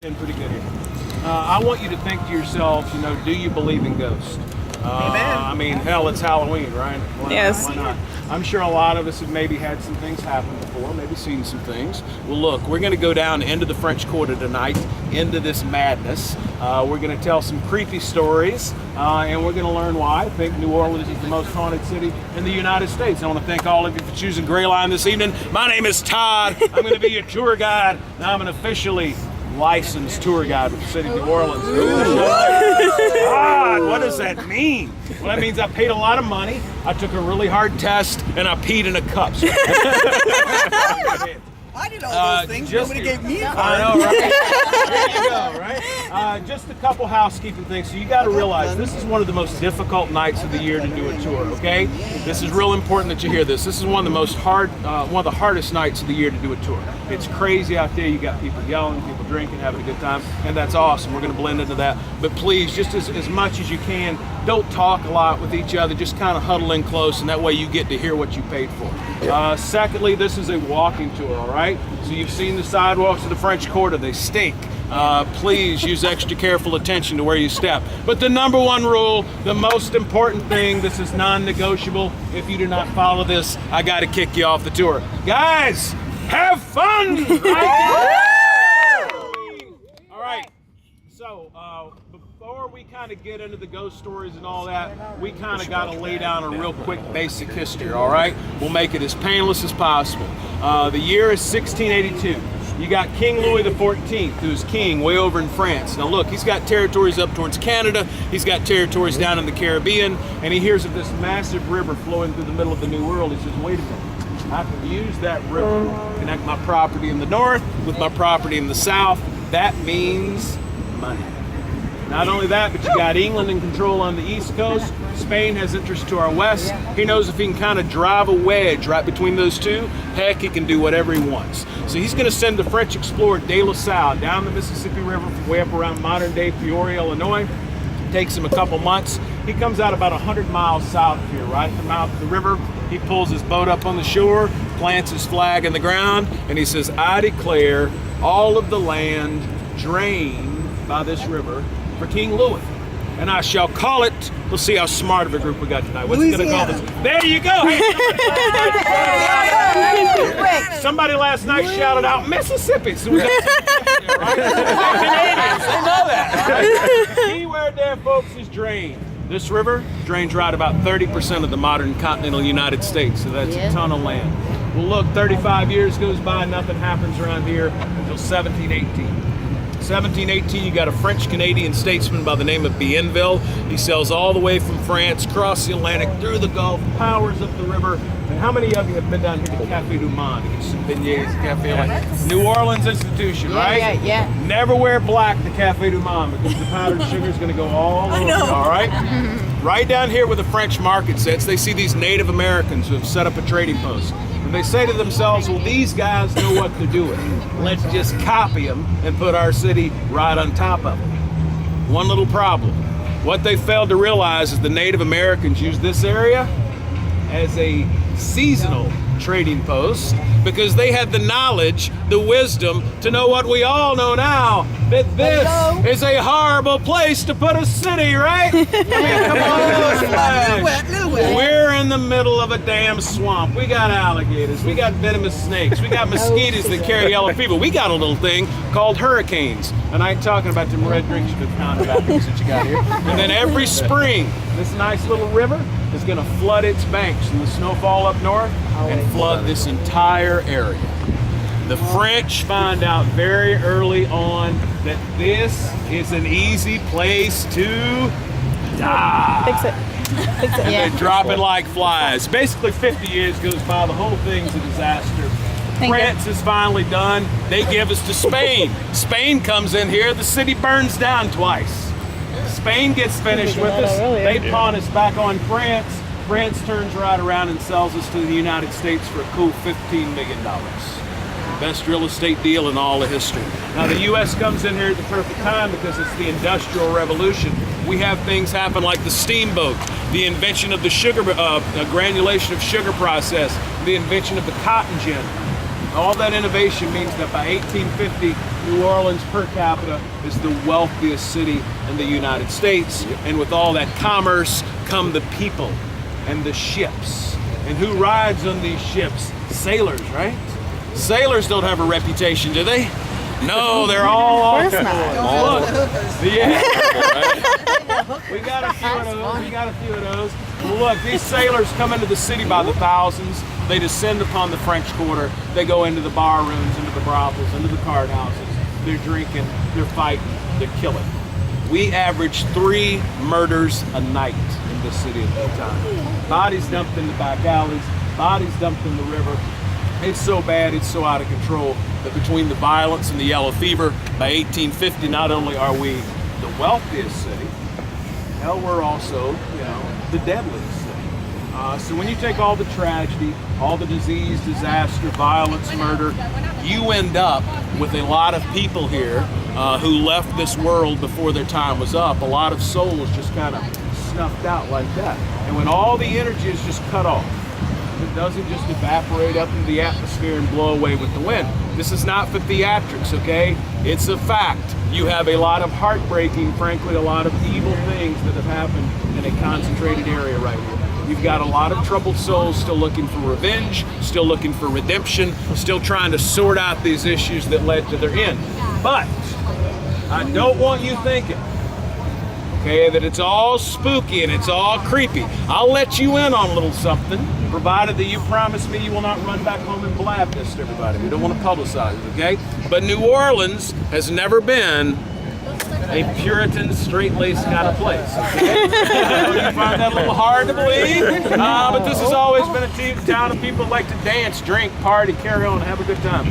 Been pretty good here. I want you to think to yourself, do you believe in ghosts? I mean, hell, it's Halloween, right? Yes. Why not? I'm sure a lot of us have maybe had some things happen before, maybe seen some things. Well, look, we're going to go down into the French Quarter tonight, into this madness. We're going to tell some creepy stories, and we're going to learn why I think New Orleans is the most haunted city in the United States. I want to thank all of you for choosing Grayline this evening. My name is Todd. I'm going to be your tour guide. Now I'm an officially licensed tour guide with the city of New Orleans. God, what does that mean? Well, that means I paid a lot of money, I took a really hard test, and I peed in a cup. I did all those things. Nobody gave me a card. I know, right? There you go, right? Just a couple housekeeping things. So you got to realize this is one of the most difficult nights of the year to do a tour. Okay, this is real important that you hear this. This is one of the hardest nights of the year to do a tour. It's crazy out there. You got people yelling, people drinking, having a good time, and that's awesome. We're going to blend into that. But please, just as much as you can, don't talk a lot with each other. Just kind of huddle in close, and that way you get to hear what you paid for. Secondly, this is a walking tour, all right? So you've seen the sidewalks of the French Quarter. They stink. Please use extra careful attention to where you step. But the number one rule, the most important thing, this is non-negotiable. If you do not follow this, I got to kick you off the tour. Guys, have fun! All right. So, before we kind of get into the ghost stories and all that, we kind of got to lay down a real quick basic history, all right? We'll make it as painless as possible. The year is 1682. You got King Louis XIV, who's king way over in France. Now look, he's got territories up towards Canada, he's got territories down in the Caribbean, and he hears of this massive river flowing through the middle of the New World. He says, wait a minute. I can use that river to connect my property in the north with my property in the south. That means money. Not only that, but you got England in control on the east coast. Spain has interest to our west. He knows if he can kind of drive a wedge right between those two, heck, he can do whatever he wants. So he's going to send the French explorer De La Salle down the Mississippi River from way up around modern-day Peoria, Illinois. Takes him a couple months. He comes out about 100 miles south of here, right at the mouth of the river. He pulls his boat up on the shore, plants his flag in the ground, and he says, I declare all of the land drained by this river for King Louis. And I shall call it, we'll see how smart of a group we got tonight. What's he going to call this? There you go. Hey, somebody last night shouted out Mississippi. So we got right? Canadians, they know that. Right? The key word there, folks, is drain. This river drains right about 30% of the modern continental United States. So that's a ton of land. Well, look, 35 years goes by, nothing happens around here until 1718. 1718, you got a French-Canadian statesman by the name of Bienville. He sails all the way from France, across the Atlantic, through the Gulf, powers up the river. And how many of you have been down here to Café du Monde to get some beignets, cafe like New Orleans institution, right? Yeah. Never wear black to Café du Monde because the powdered sugar is going to go all over you, all right? Right down here where the French market sits, they see these Native Americans who have set up a trading post. And they say to themselves, well, these guys know what they're doing. Let's just copy them and put our city right on top of them. One little problem. What they failed to realize is the Native Americans use this area as a seasonal trading post because they had the knowledge, the wisdom to know what we all know now, that this is a horrible place to put a city, right? I mean, come on, we're in the middle of a damn swamp. We got alligators, we got venomous snakes, we got mosquitoes that carry yellow fever. We got a little thing called hurricanes. And I ain't talking about them red drinks with pound batteries that you got here. And then every spring, this nice little river is going to flood its banks from the snowfall up north and flood this entire area. The French find out very early on that this is an easy place to die. Fix it. And they drop it like flies. Basically 50 years goes by, the whole thing's a disaster. France is finally done. They give us to Spain. Spain comes in here, the city burns down twice. Spain gets finished with us, they pawn us back on France. France turns right around and sells us to the United States for a cool $15 million. Best real estate deal in all of history. Now the U.S. comes in here at the perfect time because it's the Industrial Revolution. We have things happen like the steamboat, the invention of the sugar, granulation of sugar process, the invention of the cotton gin. All that innovation means that by 1850, New Orleans per capita is the wealthiest city in the United States. And with all that commerce come the people and the ships. And who rides on these ships? Sailors, right? Sailors don't have a reputation, do they? No, they're all off. Look, yeah. We got a few of those. We got a few of those. Look, these sailors come into the city by the thousands. They descend upon the French Quarter. They go into the bar rooms, into the brothels, into the card houses. They're drinking, they're fighting, they're killing. We average 3 murders a night in this city at that time. Bodies dumped in the back alleys, bodies dumped in the river. It's so bad, it's so out of control that between the violence and the yellow fever, by 1850, not only are we the wealthiest city, hell, we're also, the deadliest city. So when you take all the tragedy, all the disease, disaster, violence, murder, you end up with a lot of people here who left this world before their time was up. A lot of souls just kind of snuffed out like that. And when all the energy is just cut off, it doesn't just evaporate up into the atmosphere and blow away with the wind. This is not for theatrics, okay? It's a fact. You have a lot of heartbreaking, frankly, a lot of evil things that have happened in a concentrated area right here. You've got a lot of troubled souls still looking for revenge, still looking for redemption, still trying to sort out these issues that led to their end. But I don't want you thinking, okay, that it's all spooky and it's all creepy. I'll let you in on a little something, provided that you promise me you will not run back home and blab this to everybody. We don't want to publicize it, okay? But New Orleans has never been a Puritan, straight-laced kind of place, okay? You find that a little hard to believe, but this has always been a town of people who like to dance, drink, party, carry on, have a good time.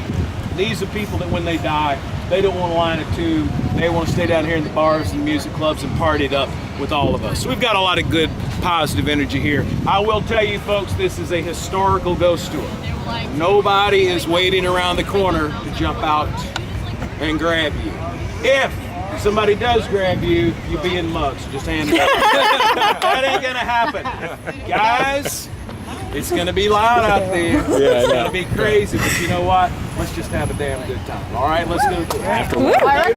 These are people that when they die, they don't want to line a tube. They want to stay down here in the bars and music clubs and party it up with all of us. So we've got a lot of good, positive energy here. I will tell you folks, this is a historical ghost tour. Nobody is waiting around the corner to jump out and grab you. If somebody does grab you, you'll be in mugs. Just hand it up. That ain't gonna happen. Guys, it's gonna be loud out there. It's gonna be crazy, but you know what? Let's just have a damn good time. All right, let's go.